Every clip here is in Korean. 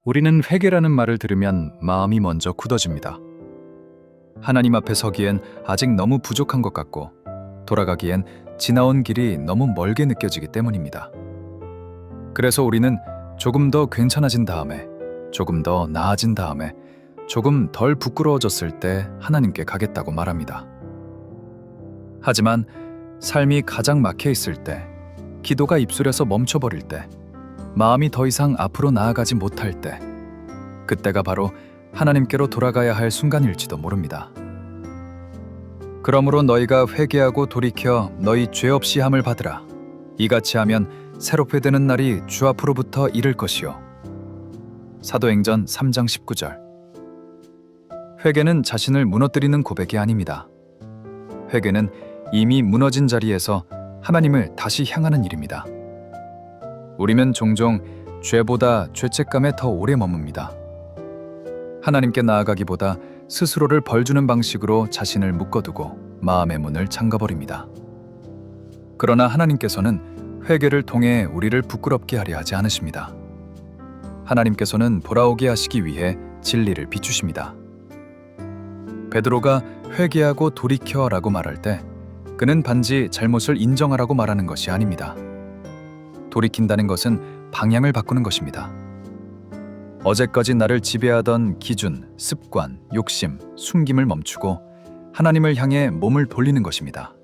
우리는 회개라는 말을 들으면 마음이 먼저 굳어집니다. 하나님 앞에 서기엔 아직 너무 부족한 것 같고 돌아가기엔 지나온 길이 너무 멀게 느껴지기 때문입니다. 그래서 우리는 조금 더 괜찮아진 다음에, 조금 더 나아진 다음에, 조금 덜 부끄러워졌을 때 하나님께 가겠다고 말합니다. 하지만 삶이 가장 막혀 있을 때, 기도가 입술에서 멈춰버릴 때, 마음이 더 이상 앞으로 나아가지 못할 때, 그때가 바로 하나님께로 돌아가야 할 순간일지도 모릅니다. 그러므로 너희가 회개하고 돌이켜 너희 죄 없이 함을 받으라. 이같이 하면 새롭게 되는 날이 주 앞으로부터 이를 것이요. 사도행전 3장 19절. 회개는 자신을 무너뜨리는 고백이 아닙니다. 회개는 이미 무너진 자리에서 하나님을 다시 향하는 일입니다. 우리는 종종 죄보다 죄책감에 더 오래 머뭅니다. 하나님께 나아가기보다 스스로를 벌주는 방식으로 자신을 묶어두고 마음의 문을 잠가버립니다. 그러나 하나님께서는 회개를 통해 우리를 부끄럽게 하려 하지 않으십니다. 하나님께서는 돌아오게 하시기 위해 진리를 비추십니다. 베드로가 회개하고 돌이켜라고 말할 때 그는 단지 잘못을 인정하라고 말하는 것이 아닙니다. 돌이킨다는 것은 방향을 바꾸는 것입니다. 어제까지 나를 지배하던 기준, 습관, 욕심, 숨김을 멈추고 하나님을 향해 몸을 돌리는 것입니다.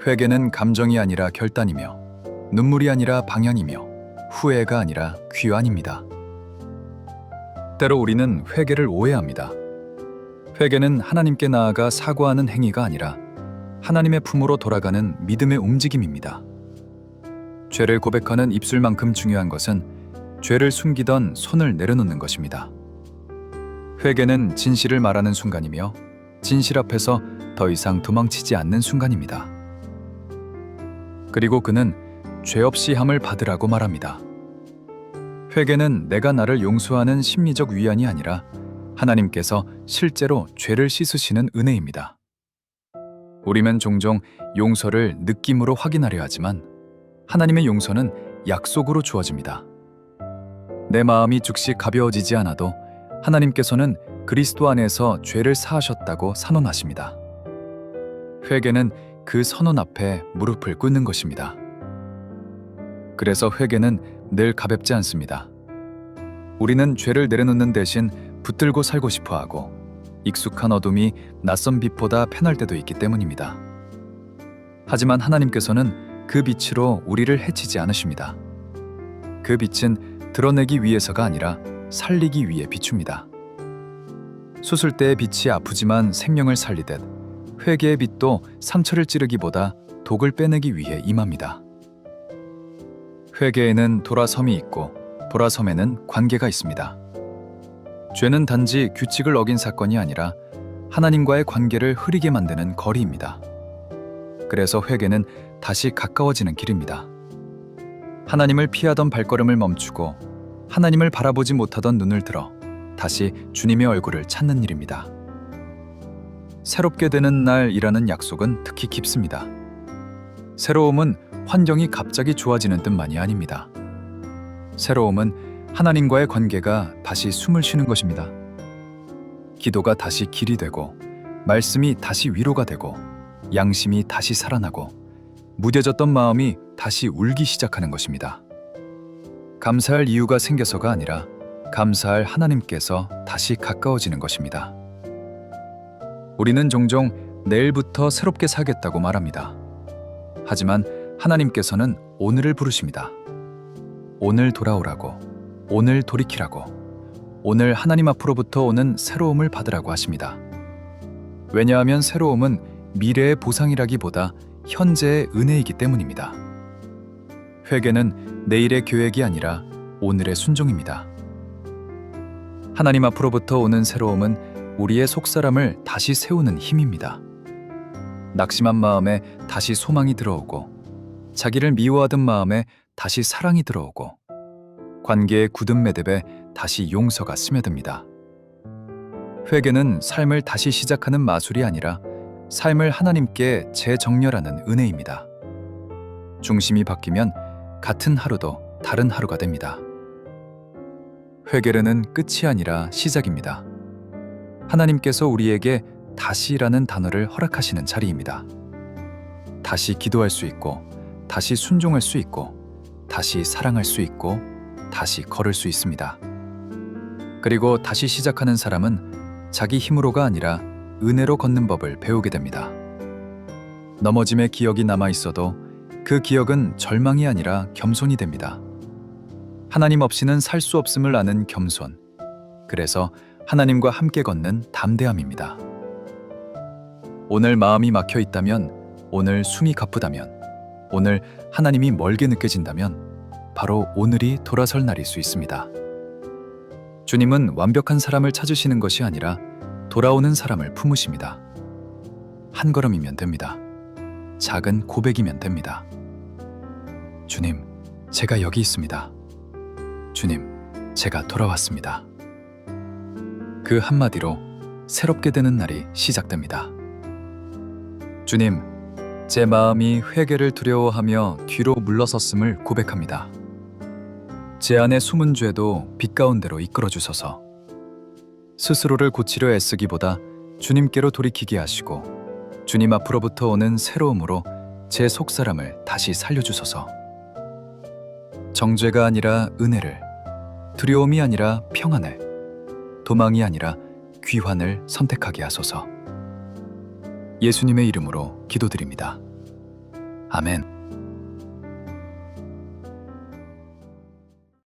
회개는 감정이 아니라 결단이며 눈물이 아니라 방향이며 후회가 아니라 귀환입니다. 때로 우리는 회개를 오해합니다. 회개는 하나님께 나아가 사과하는 행위가 아니라 하나님의 품으로 돌아가는 믿음의 움직임입니다. 죄를 고백하는 입술만큼 중요한 것은 죄를 숨기던 손을 내려놓는 것입니다. 회개는 진실을 말하는 순간이며 진실 앞에서 더 이상 도망치지 않는 순간입니다. 그리고 그는 죄 없이 함을 받으라고 말합니다. 회개는 내가 나를 용서하는 심리적 위안이 아니라 하나님께서 실제로 죄를 씻으시는 은혜입니다. 우리는 종종 용서를 느낌으로 확인하려 하지만 하나님의 용서는 약속으로 주어집니다. 내 마음이 즉시 가벼워지지 않아도 하나님께서는 그리스도 안에서 죄를 사하셨다고 선언하십니다. 회개는 그 선언 앞에 무릎을 꿇는 것입니다. 그래서 회개는 늘 가볍지 않습니다. 우리는 죄를 내려놓는 대신 붙들고 살고 싶어 하고 익숙한 어둠이 낯선 빛보다 편할 때도 있기 때문입니다. 하지만 하나님께서는 그 빛으로 우리를 해치지 않으십니다. 그 빛은 드러내기 위해서가 아니라 살리기 위해 비춥니다. 수술대의 빛이 아프지만 생명을 살리듯 회개의 빛도 상처를 찌르기보다 독을 빼내기 위해 임합니다. 회개에는 돌아섬이 있고 돌아섬에는 관계가 있습니다. 죄는 단지 규칙을 어긴 사건이 아니라 하나님과의 관계를 흐리게 만드는 거리입니다. 그래서 회개는 다시 가까워지는 길입니다. 하나님을 피하던 발걸음을 멈추고 하나님을 바라보지 못하던 눈을 들어 다시 주님의 얼굴을 찾는 일입니다. 새롭게 되는 날이라는 약속은 특히 깊습니다. 새로움은 환경이 갑자기 좋아지는 뜻만이 아닙니다. 새로움은 하나님과의 관계가 다시 숨을 쉬는 것입니다. 기도가 다시 길이 되고 말씀이 다시 위로가 되고 양심이 다시 살아나고 무뎌졌던 마음이 다시 울기 시작하는 것입니다. 감사할 이유가 생겨서가 아니라 감사할 하나님께서 다시 가까워지는 것입니다. 우리는 종종 내일부터 새롭게 살겠다고 말합니다. 하지만 하나님께서는 오늘을 부르십니다. 오늘 돌아오라고, 오늘 돌이키라고, 오늘 하나님 앞으로부터 오는 새로움을 받으라고 하십니다. 왜냐하면 새로움은 미래의 보상이라기보다 현재의 은혜이기 때문입니다. 회개는 내일의 계획이 아니라 오늘의 순종입니다. 하나님 앞으로부터 오는 새로움은 우리의 속사람을 다시 세우는 힘입니다. 낙심한 마음에 다시 소망이 들어오고 자기를 미워하던 마음에 다시 사랑이 들어오고 관계의 굳은 매듭에 다시 용서가 스며듭니다. 회개는 삶을 다시 시작하는 마술이 아니라 삶을 하나님께 재정렬하는 은혜입니다. 중심이 바뀌면 같은 하루도 다른 하루가 됩니다. 회개는 끝이 아니라 시작입니다. 하나님께서 우리에게 다시라는 단어를 허락하시는 자리입니다. 다시 기도할 수 있고, 다시 순종할 수 있고, 다시 사랑할 수 있고, 다시 걸을 수 있습니다. 그리고 다시 시작하는 사람은 자기 힘으로가 아니라 은혜로 걷는 법을 배우게 됩니다. 넘어짐의 기억이 남아 있어도 그 기억은 절망이 아니라 겸손이 됩니다. 하나님 없이는 살 수 없음을 아는 겸손. 그래서 하나님과 함께 걷는 담대함입니다. 오늘 마음이 막혀 있다면, 오늘 숨이 가쁘다면, 오늘 하나님이 멀게 느껴진다면 바로 오늘이 돌아설 날일 수 있습니다. 주님은 완벽한 사람을 찾으시는 것이 아니라 돌아오는 사람을 품으십니다. 한 걸음이면 됩니다. 작은 고백이면 됩니다. 주님, 제가 여기 있습니다. 주님, 제가 돌아왔습니다. 그 한마디로 새롭게 되는 날이 시작됩니다. 주님, 제 마음이 회개를 두려워하며 뒤로 물러섰음을 고백합니다. 제 안에 숨은 죄도 빛 가운데로 이끌어 주소서. 스스로를 고치려 애쓰기보다 주님께로 돌이키게 하시고 주님 앞으로부터 오는 새로움으로 제 속사람을 다시 살려주소서. 정죄가 아니라 은혜를, 두려움이 아니라 평안을, 도망이 아니라 귀환을 선택하게 하소서. 예수님의 이름으로 기도드립니다. 아멘.